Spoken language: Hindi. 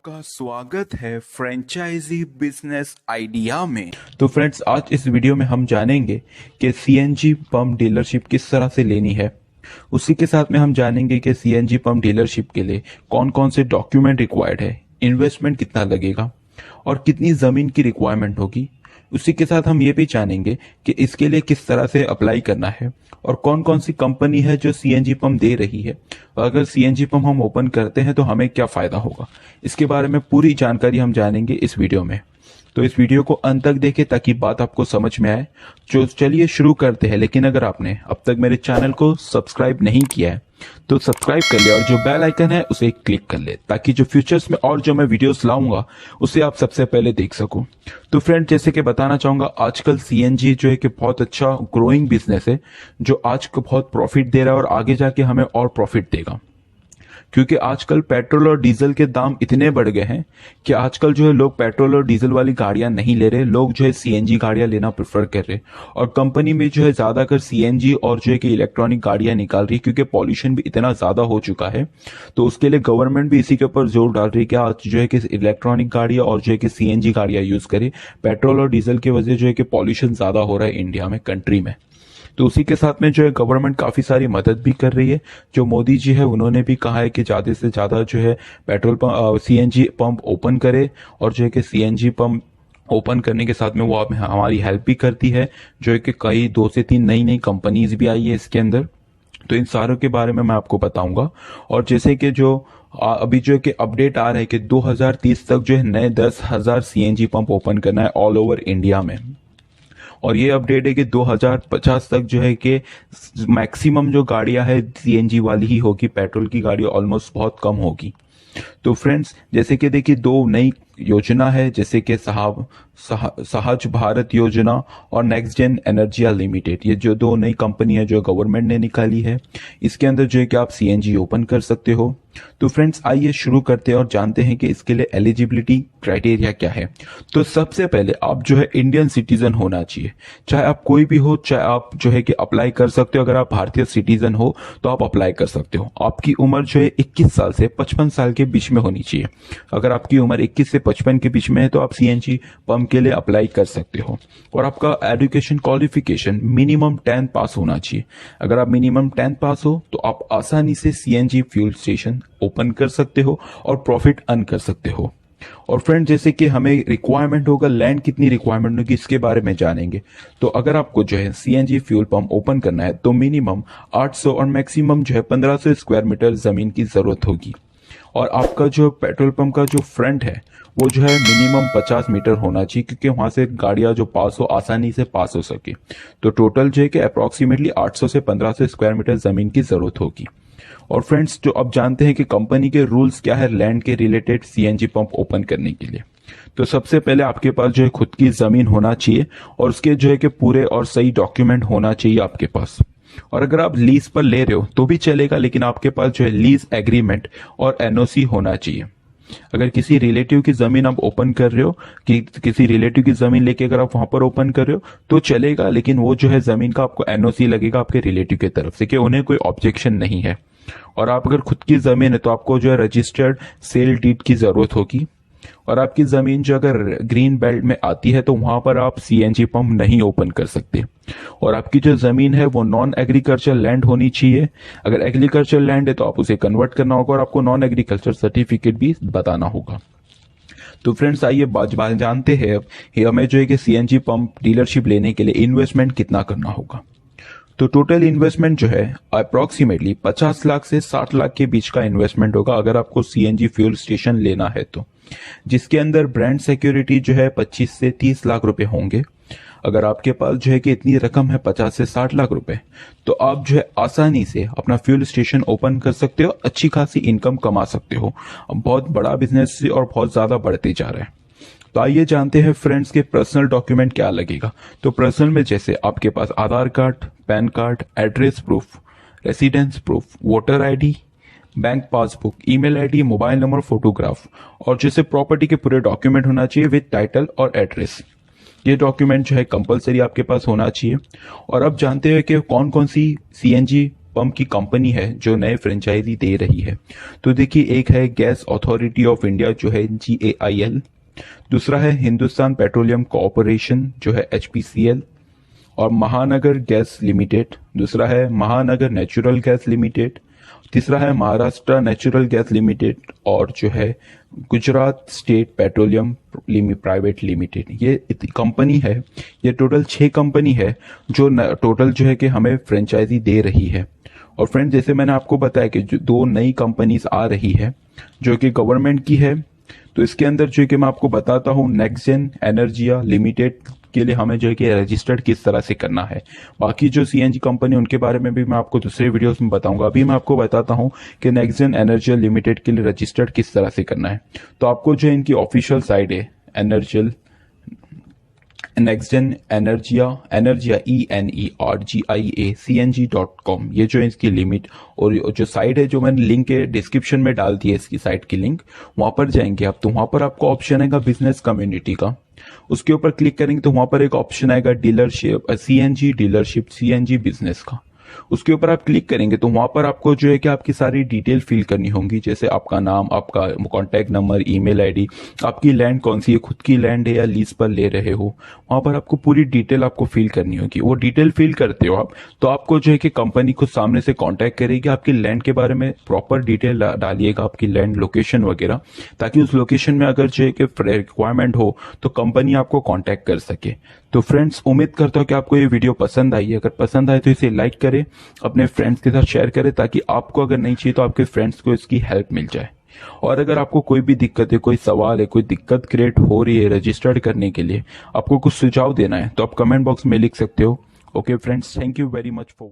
आपका स्वागत है फ्रेंचाइजी बिजनेस आइडिया में। तो फ्रेंड्स, आज इस वीडियो में हम जानेंगे कि सीएनजी पंप डीलरशिप किस तरह से लेनी है। उसी के साथ में हम जानेंगे कि सीएनजी पंप डीलरशिप के लिए कौन कौन से डॉक्यूमेंट रिक्वायर्ड है, इन्वेस्टमेंट कितना लगेगा और कितनी जमीन की रिक्वायरमेंट होगी। उसी के साथ हम ये भी जानेंगे कि इसके लिए किस तरह से अप्लाई करना है और कौन कौन सी कंपनी है जो सीएनजी पंप दे रही है। और अगर सीएनजी पंप हम ओपन करते हैं तो हमें क्या फायदा होगा, इसके बारे में पूरी जानकारी हम जानेंगे इस वीडियो में। तो इस वीडियो को अंत तक देखें ताकि बात आपको समझ में आए। जो चलिए शुरू करते हैं। लेकिन अगर आपने अब तक मेरे चैनल को सब्सक्राइब नहीं किया है तो सब्सक्राइब कर ले और जो बेल आइकन है उसे क्लिक कर ले ताकि जो फ्यूचर्स में और जो मैं वीडियोस लाऊंगा उसे आप सबसे पहले देख सको। तो फ्रेंड, जैसे कि बताना चाहूंगा, आजकल सीएनजी जो है कि बहुत अच्छा ग्रोइंग बिजनेस है जो आज को बहुत प्रॉफिट दे रहा है और आगे जाके हमें और प्रॉफिट देगा। क्योंकि आजकल पेट्रोल और डीजल के दाम इतने बढ़ गए हैं कि आजकल जो है लोग पेट्रोल और डीजल वाली गाड़ियां नहीं ले रहे, लोग जो है सीएनजी गाड़ियां लेना प्रेफर कर रहे। और कंपनी में जो है ज्यादातर सीएनजी और जो है कि इलेक्ट्रॉनिक गाड़ियां निकाल रही है क्योंकि पॉल्यूशन भी इतना ज्यादा हो चुका है। तो उसके लिए गवर्नमेंट भी इसी के ऊपर जोर डाल रही है कि आज जो है कि इलेक्ट्रॉनिक गाड़ियां और जो है कि सीएनजी गाड़ियां यूज करे। पेट्रोल और डीजल की वजह जो है कि पॉल्यूशन ज्यादा हो रहा है इंडिया में, कंट्री में। तो उसी के साथ में जो है गवर्नमेंट काफी सारी मदद भी कर रही है। जो मोदी जी है उन्होंने भी कहा है कि ज्यादा से ज्यादा जो है petrol pump CNG pump open करे और जो है कि सीएनजी पंप ओपन करने के साथ में वो हमारी हेल्प भी करती है। जो है कि कई 2 से 3 नई नई कंपनीज भी आई है इसके अंदर। तो इन सारों के बारे में मैं आपको बताऊंगा। और जैसे कि जो अभी जो है कि अपडेट आ रहा है कि 2030 तक जो है नए 10,000 सीएनजी पंप ओपन करना है ऑल ओवर इंडिया में। और ये अपडेट है कि 2050 तक जो है कि मैक्सिमम जो गाड़ियां है सीएनजी वाली ही होगी, पेट्रोल की गाड़ी ऑलमोस्ट बहुत कम होगी। तो फ्रेंड्स, जैसे कि देखिए 2 नई योजना है, जैसे कि सहज भारत योजना और नेक्स्ट जेन एनर्जिया लिमिटेड। ये जो 2 नई कंपनी है जो गवर्नमेंट ने निकाली है, इसके अंदर जो है कि आप सीएनजी ओपन कर सकते हो। तो फ्रेंड्स, आइए शुरू करते हैं और जानते हैं कि इसके लिए एलिजिबिलिटी क्राइटेरिया क्या है। तो सबसे पहले आप जो है इंडियन सिटीजन होना चाहिए। चाहे आप कोई भी हो, चाहे आप जो है कि अप्लाई कर सकते हो। अगर आप भारतीय सिटीजन हो तो आप अप्लाई कर सकते हो। आपकी उम्र जो है 21 साल से 55 साल के बीच में होनी चाहिए। अगर आपकी उम्र 21 से 55 के बीच में है तो आप सीएनजी पंप के लिए अप्लाई कर सकते हो। और आपका एजुकेशन क्वालिफिकेशन मिनिमम 10th पास होना चाहिए। अगर आप मिनिमम 10th पास हो तो आप आसानी से सीएनजी फ्यूल स्टेशन ओपन कर सकते हो और प्रॉफिट अर्न कर सकते हो। और फ्रेंड, जैसे कि हमें रिक्वायरमेंट होगा, लैंड कितनी रिक्वायरमेंट होगी इसके बारे में जानेंगे। तो अगर आपको जो है सीएनजी फ्यूल पंप ओपन करना है तो मिनिमम 800 और मैक्सिमम जो है 1500 स्क्वायर मीटर जमीन की जरूरत होगी। और आपका जो पेट्रोल पंप का जो फ्रंट है वो जो है मिनिमम 50 मीटर होना चाहिए क्योंकि वहां से गाड़ियां जो पास हो आसानी से पास हो सके। तो टोटल जो है कि अप्रोक्सीमेटली 800 से 1500 स्क्वायर मीटर जमीन की जरूरत होगी। और फ्रेंड्स, जो अब जानते हैं कि कंपनी के रूल्स क्या है लैंड के रिलेटेड सीएनजी पंप ओपन करने के लिए। तो सबसे पहले आपके पास जो है खुद की जमीन होना चाहिए और उसके जो है कि पूरे और सही डॉक्यूमेंट होना चाहिए आपके पास। और अगर आप लीज पर ले रहे हो तो भी चलेगा, लेकिन आपके पास जो है लीज एग्रीमेंट और एनओसी होना चाहिए। अगर किसी रिलेटिव की जमीन आप ओपन कर रहे हो, कि किसी रिलेटिव की जमीन लेके अगर आप वहां पर ओपन कर रहे हो तो चलेगा, लेकिन वो जो है जमीन का आपको एनओसी लगेगा आपके रिलेटिव की तरफ से कि उन्हें कोई ऑब्जेक्शन नहीं है। और आप अगर खुद की जमीन है तो आपको जो है रजिस्टर्ड सेल डीड की जरूरत होगी। और आपकी जमीन जो अगर ग्रीन बेल्ट में आती है तो वहां पर आप सीएनजी पंप नहीं ओपन कर सकते। और आपकी जो जमीन है वो नॉन एग्रीकल्चर लैंड होनी चाहिए। अगर एग्रीकल्चर लैंड है तो आप उसे कन्वर्ट करना होगा और आपको नॉन एग्रीकल्चर सर्टिफिकेट भी बताना होगा। तो फ्रेंड्स, आइए बात जानते हैं हमें जो है कि सीएनजी पंप डीलरशिप लेने के लिए इन्वेस्टमेंट कितना करना होगा। तो टोटल इन्वेस्टमेंट जो है अप्रोक्सीमेटली 50 लाख से 60 लाख के बीच का इन्वेस्टमेंट होगा अगर आपको सीएनजी फ्यूल स्टेशन लेना है तो, जिसके अंदर ब्रांड सिक्योरिटी जो है 25 से 30 लाख रुपए होंगे। अगर आपके पास जो है कि इतनी रकम है 50 से 60 लाख रुपए तो आप जो है आसानी से अपना फ्यूल स्टेशन ओपन कर सकते हो, अच्छी खासी इनकम कमा सकते हो। बहुत बड़ा बिजनेस और बहुत ज्यादा बढ़ते जा रहा है। तो आइए जानते हैं फ्रेंड्स के पर्सनल डॉक्यूमेंट क्या लगेगा। तो पर्सनल में जैसे आपके पास Aadhaar card, PAN card, address proof, residence proof, voter ID, bank passbook, email ID, mobile number, photograph और जैसे प्रॉपर्टी के पूरे डॉक्यूमेंट होना चाहिए विद टाइटल और एड्रेस। ये डॉक्यूमेंट जो है कंपलसरी आपके पास होना चाहिए। और अब जानते हैं कि कौन कौन सी सीएनजी पंप की कंपनी है जो नए फ्रेंचाइजी दे रही है। तो देखिए, एक है गैस अथॉरिटी ऑफ इंडिया जो है GAIL, दूसरा है हिंदुस्तान पेट्रोलियम कॉरपोरेशन जो है HPCL, और महानगर गैस लिमिटेड, दूसरा है महानगर नेचुरल गैस लिमिटेड, तीसरा है महाराष्ट्र नेचुरल गैस लिमिटेड, और जो है Gujarat state petroleum private limited. ये कंपनी है, ये टोटल 6 कंपनी है जो टोटल जो है कि हमें फ्रेंचाइजी दे रही है। और फ्रेंड, जैसे मैंने आपको बताया कि जो 2 नई कंपनीज आ रही है जो कि गवर्नमेंट की है, तो इसके अंदर जो है कि मैं आपको बताता हूँ नेक्सजेन एनर्जिया लिमिटेड के लिए हमें जो है कि रजिस्टर्ड किस तरह से करना है। बाकी जो CNG कंपनी उनके बारे में भी मैं आपको दूसरे वीडियोस में बताऊंगा। अभी मैं आपको बताता हूं कि नेक्सजेन एनर्जिया लिमिटेड के लिए रजिस्टर्ड किस तरह से करना है। तो आपको जो है इनकी ऑफिशियल साइट है एनर्जियल नेक्सजेन एनर्जिया ENERGIA CNG.com, ये जो है इसकी लिमिट और जो साइट है, जो मैंने लिंक के डिस्क्रिप्शन में डाल दी है इसकी साइट की लिंक, वहां पर जाएंगे आप तो वहां पर आपको ऑप्शन आएगा बिजनेस कम्युनिटी का। उसके ऊपर क्लिक करेंगे तो वहां पर एक ऑप्शन आएगा dealership CNG dealership CNG business का। उसके ऊपर आप क्लिक करेंगे तो वहां पर आपको जो है कि आपकी सारी डिटेल फिल करनी होंगी, जैसे आपका नाम, आपका कॉन्टैक्ट नंबर, ईमेल आईडी, आपकी लैंड कौन सी है, खुद की लैंड है या लीज पर ले रहे हो, वहां पर आपको पूरी डिटेल आपको फिल करनी होगी। वो डिटेल फिल करते हो आप तो आपको जो है कि कंपनी खुद सामने से कांटेक्ट करेगी, आपकी लैंड के बारे में प्रॉपर डिटेल डालिएगा, आपकी लैंड लोकेशन वगैरह, ताकि उस लोकेशन में अगर जो है कि रिक्वायरमेंट हो तो कंपनी आपको कांटेक्ट कर सके। तो फ्रेंड्स, उम्मीद करता हूं कि आपको ये वीडियो पसंद आई है। अगर पसंद आए तो इसे लाइक करें, अपने फ्रेंड्स के साथ शेयर करें, ताकि आपको अगर नहीं चाहिए तो आपके फ्रेंड्स को इसकी हेल्प मिल जाए। और अगर आपको कोई भी दिक्कत है, कोई सवाल है, कोई दिक्कत क्रिएट हो रही है रजिस्टर्ड करने के लिए, आपको कुछ सुझाव देना है तो आप कमेंट बॉक्स में लिख सकते हो। Okay friends, thank you very much for